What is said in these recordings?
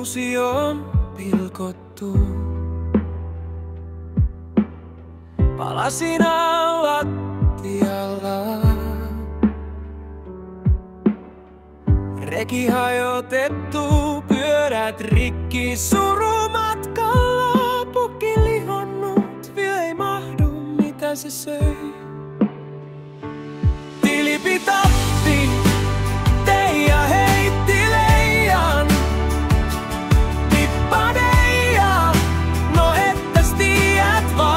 Uusi on pilkottu. Palasina lattialla. Reki hajotettu, pyörät rikki, surumatkalla. Pukki lihonnut, vielä ei mahdu, mitä se söi. Tilipi tappi, Teija heitti leijan. Tippadeija, no ettäs tiedät vaan.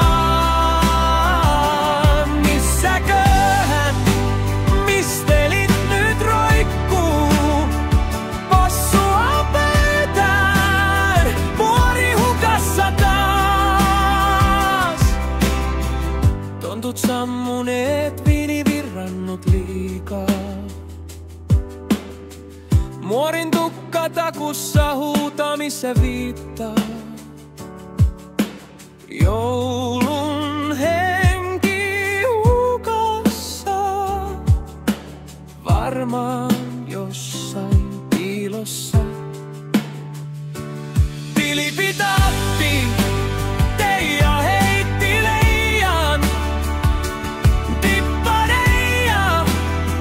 Missäköhän mistelit nyt roikkuu? Possua pöytään, muori hukassa taas. Tontut sammuneet, viini virrannut liikaa. Muorin tukka takussa huutamissa viittaa. Joulun henki hukassa, varmaan jossain piilossa. Tilipi tappi, Teija heitti leijan. Tippadeija,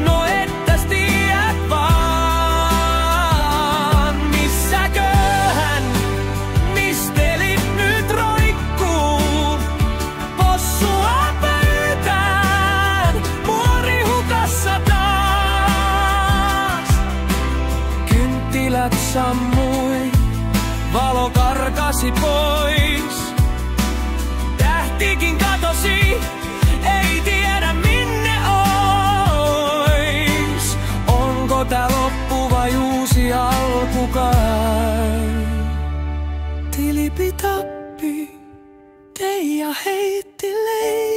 no ettäs tiedät vaan. Missäköhän mistelit nyt roikkuu? Possua pöytään, muori hukassa taas. Kynttilät sammui, valo karkasi pois. Tähtikin katosi, ei tiedä minne ois. Onko tää loppu vai uusi alku kai? Tilipi tappi, Teija heitti leijan.